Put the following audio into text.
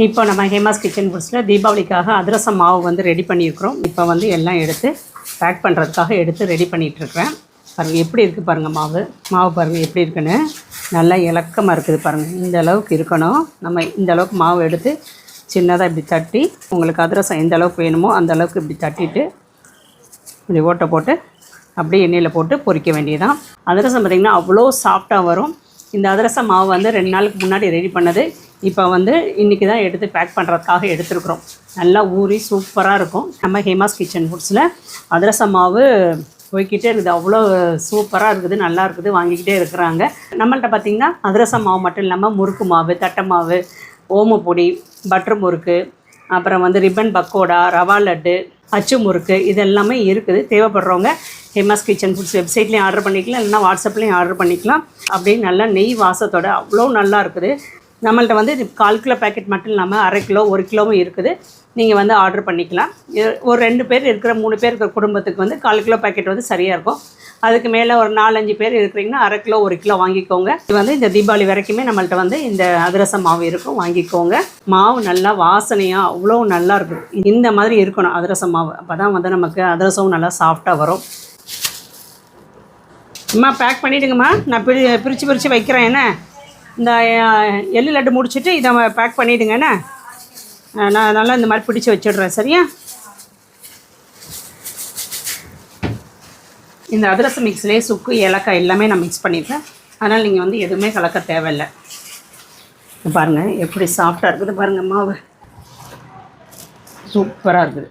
இப்போ நம்ம ஹேமாஸ் கிச்சன் ஃபுட்ஸில் தீபாவளிக்காக அதிரசம் மாவு வந்து ரெடி பண்ணியிருக்கிறோம். இப்போ வந்து எல்லாம் எடுத்து பேக் பண்ணுறதுக்காக எடுத்து ரெடி பண்ணிகிட்ருக்கிறேன். பாருங்கள் எப்படி இருக்குது பாருங்கள் மாவு பாருங்கள் எப்படி இருக்குன்னு. நல்லா இலக்கமாக இருக்குது பாருங்கள். இந்த அளவுக்கு இருக்கணும். நம்ம இந்த அளவுக்கு மாவு எடுத்து சின்னதாக இப்படி தட்டி, உங்களுக்கு அதிரசம் எந்த அளவுக்கு வேணுமோ அந்த அளவுக்கு இப்படி தட்டிட்டு இப்படி ஓட்டை போட்டு அப்படியே எண்ணெயில் போட்டு பொரிக்க வேண்டியதான். அதிரசம் பார்த்திங்கன்னா அவ்வளோ சாஃப்டாக வரும். இந்த அதிரசம் மாவு வந்து 2 நாளுக்கு முன்னாடி ரெடி பண்ணது. இப்போ வந்து இன்றைக்கி தான் எடுத்து பேக் பண்ணுறதுக்காக எடுத்துருக்குறோம். நல்லா ஊறி சூப்பராக இருக்கும். நம்ம ஹேமாஸ் கிச்சன் ஃபுட்ஸில் அதிரசம் மாவு போய்கிட்டே இருக்குது. அவ்வளோ சூப்பராக இருக்குது, நல்லா இருக்குது, வாங்கிக்கிட்டே இருக்கிறாங்க. நம்மள்கிட்ட பார்த்திங்கன்னா அதிரசம் மாவு மட்டும் இல்லாமல் முறுக்கு மாவு, தட்டை மாவு, ஓமப்பொடி, பட்டர் முறுக்கு, அப்புறம் வந்து ரிப்பன் பக்கோடா, ரவா லட்டு, அச்சு முறுக்கு, இது எல்லாமே இருக்குது. தேவைப்படுறவங்க ஹேமாஸ் கிச்சன் ஃபுட்ஸ் வெப்சைட்லேயும் ஆர்டர் பண்ணிக்கலாம், இல்லைனா வாட்ஸ்அப்லேயும் ஆர்டர் பண்ணிக்கலாம். அப்படியே நல்லா நெய் வாசத்தோடு அவ்வளோ நல்லா இருக்குது. நம்மள்ட்ட வந்து 1/4 கிலோ பேக்கெட் மட்டும் இல்லாமல் 1/2 கிலோ 1 கிலோவும் இருக்குது. நீங்கள் வந்து ஆர்டர் பண்ணிக்கலாம். ஒரு 2 பேர் இருக்கிற 3 பேர் இருக்கிற குடும்பத்துக்கு வந்து 1/4 கிலோ பேக்கெட் வந்து சரியாக இருக்கும். அதுக்கு மேலே ஒரு 4-5 பேர் இருக்கிறீங்கன்னா 1/2 கிலோ 1 கிலோ வாங்கிக்கோங்க. இது வந்து இந்த தீபாவளி வரைக்குமே நம்மள்ட்ட வந்து இந்த அதிரசம் மாவு இருக்கும், வாங்கிக்கோங்க. மாவு நல்லா வாசனையாக அவ்வளோ நல்லா இருக்கும். இந்த மாதிரி இருக்கணும் அதிரசம் மாவு. அப்போ தான் வந்து நமக்கு அதிரசமும் நல்லா சாஃப்டாக வரும். அம்மா பேக் பண்ணிவிடுங்கம்மா. நான் பிரித்து வைக்கிறேன். என்ன இந்த எள்ளு லட்டு முடிச்சுட்டு இதை பேக் பண்ணிவிடுங்க. என்ன நான் நல்லா இந்த மாதிரி பிடிச்சி வச்சிடுறேன். சரியா? இந்த அதிரசம் மிக்ஸ்லேயே சுக்கு, ஏலக்காய் எல்லாமே நான் மிக்ஸ் பண்ணியிருக்கேன். அதனால் நீங்கள் வந்து எதுவுமே கலக்க தேவையில்லை. பாருங்கள் எப்படி சாஃப்டாக இருக்குது பாருங்கள். மாவு சூப்பராக இருக்குது.